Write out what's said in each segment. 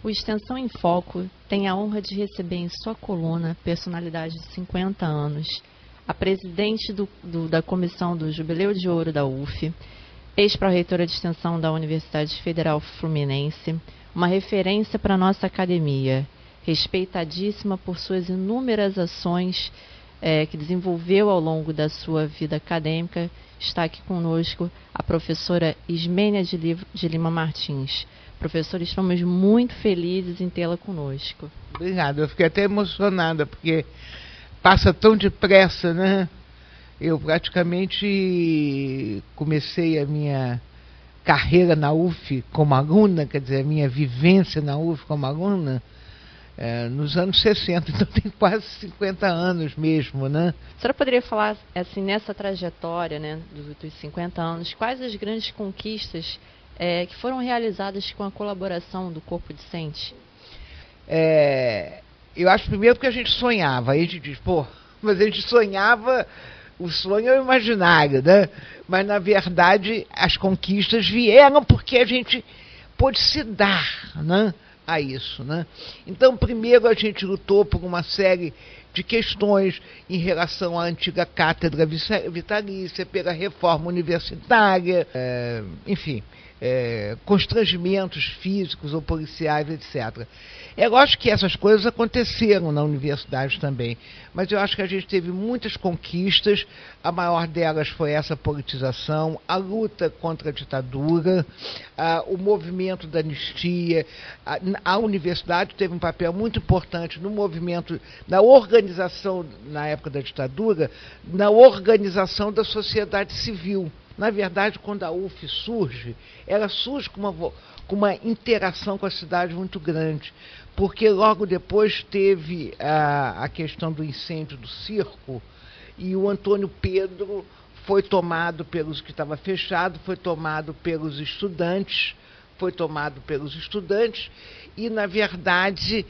O Extensão em Foco tem a honra de receber em sua coluna personalidade de 50 anos, a presidente da Comissão do Jubileu de Ouro da UF, ex-pró-reitora de Extensão da Universidade Federal Fluminense, uma referência para a nossa academia, respeitadíssima por suas inúmeras ações que desenvolveu ao longo da sua vida acadêmica. Está aqui conosco a professora Ismênia de Lima Martins. Professora, estamos muito felizes em tê-la conosco. Obrigada, eu fiquei até emocionada, porque passa tão depressa, né? Eu praticamente comecei a minha carreira na UF como aluna, quer dizer, a minha vivência na UF como aluna, nos anos 60, então tem quase 50 anos mesmo, né? A senhora poderia falar, assim, nessa trajetória, né, dos 50 anos, quais as grandes conquistas que foram realizadas com a colaboração do corpo docente? Eu acho primeiro que a gente sonhava, aí a gente diz, mas a gente sonhava, o sonho é o imaginário, né? Mas na verdade as conquistas vieram porque a gente pôde se dar, né, a isso, né? Então primeiro a gente lutou por uma série de questões em relação à antiga cátedra vitalícia, pela reforma universitária, enfim, constrangimentos físicos ou policiais, etc. É lógico que essas coisas aconteceram na universidade também, mas eu acho que a gente teve muitas conquistas. A maior delas foi essa politização, a luta contra a ditadura, o movimento da anistia. A universidade teve um papel muito importante no movimento, na organização, na época da ditadura, na organização da sociedade civil. Na verdade, quando a UF surge, ela surge com uma interação com a cidade muito grande, porque logo depois teve a questão do incêndio do circo, e o Antônio Pedro foi tomado pelos que estava fechado, foi tomado pelos estudantes, e na verdade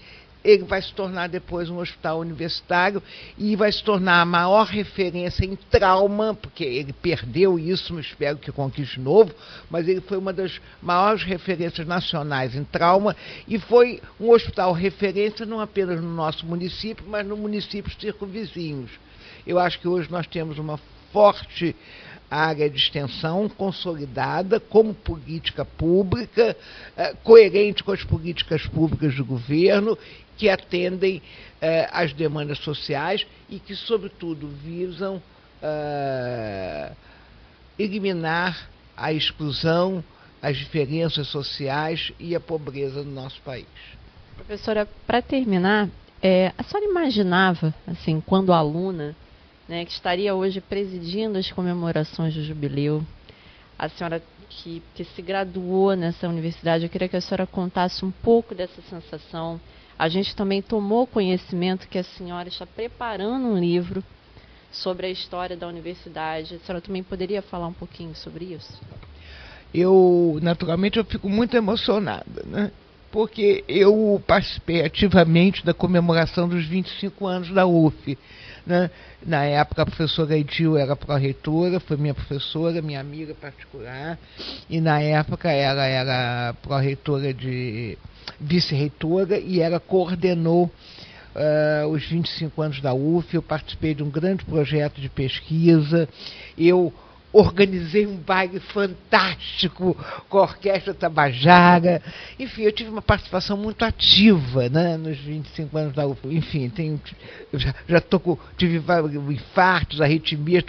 ele vai se tornar depois um hospital universitário e vai se tornar a maior referência em trauma, porque ele perdeu isso, espero que conquiste de novo, mas ele foi uma das maiores referências nacionais em trauma e foi um hospital referência não apenas no nosso município, mas no municípios circunvizinhos. Eu acho que hoje nós temos uma forte área de extensão consolidada como política pública, coerente com as políticas públicas do governo, que atendem às demandas sociais e que, sobretudo, visam eliminar a exclusão, as diferenças sociais e a pobreza no nosso país. Professora, para terminar, a senhora imaginava, assim, quando aluna, né, que estaria hoje presidindo as comemorações do jubileu, a senhora que se graduou nessa universidade, eu queria que a senhora contasse um pouco dessa sensação. A gente também tomou conhecimento que a senhora está preparando um livro sobre a história da universidade. A senhora também poderia falar um pouquinho sobre isso? Naturalmente, eu fico muito emocionada, né? Porque eu participei ativamente da comemoração dos 25 anos da UF, né? Na época, a professora Edil era pró-reitora, foi minha professora, minha amiga particular, e na época ela era pró-reitora de vice-reitora e ela coordenou os 25 anos da UF. Eu participei de um grande projeto de pesquisa, eu organizei um baile fantástico com a Orquestra Tabajara, enfim, eu tive uma participação muito ativa, né, nos 25 anos da UF. Enfim, tive infartos, arritmias,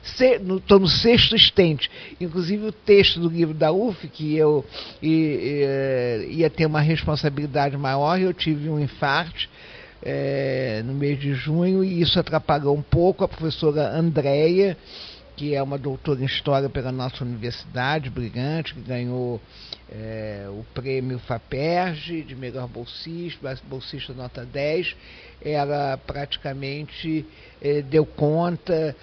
estou no sexto estente. Inclusive o texto do livro da UF, que eu ia ter uma responsabilidade maior, eu tive um infarto no mês de junho, e isso atrapalhou um pouco. A professora Andréia, que é uma doutora em História pela nossa universidade, brilhante, que ganhou o prêmio FAPERJ de melhor bolsista nota 10, ela praticamente deu conta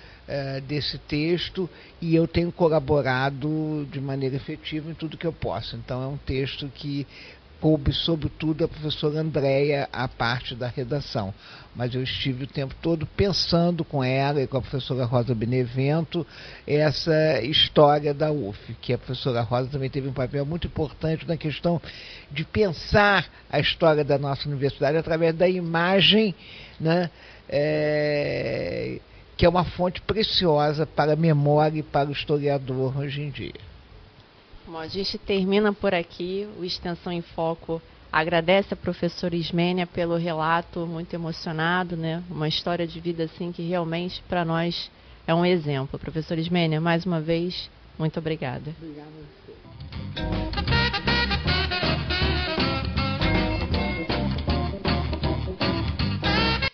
desse texto, e eu tenho colaborado de maneira efetiva em tudo que eu posso. Então é um texto que coube sobretudo a professora Andréia a parte da redação, mas eu estive o tempo todo pensando com ela e com a professora Rosa Benevento essa história da UF, que a professora Rosa também teve um papel muito importante na questão de pensar a história da nossa universidade através da imagem, né, que é uma fonte preciosa para a memória e para o historiador hoje em dia. Bom, a gente termina por aqui o Extensão em Foco. Agradece a professora Ismênia pelo relato muito emocionado, né? Uma história de vida assim que realmente para nós é um exemplo. Professora Ismênia, mais uma vez, muito obrigada. Obrigada a você.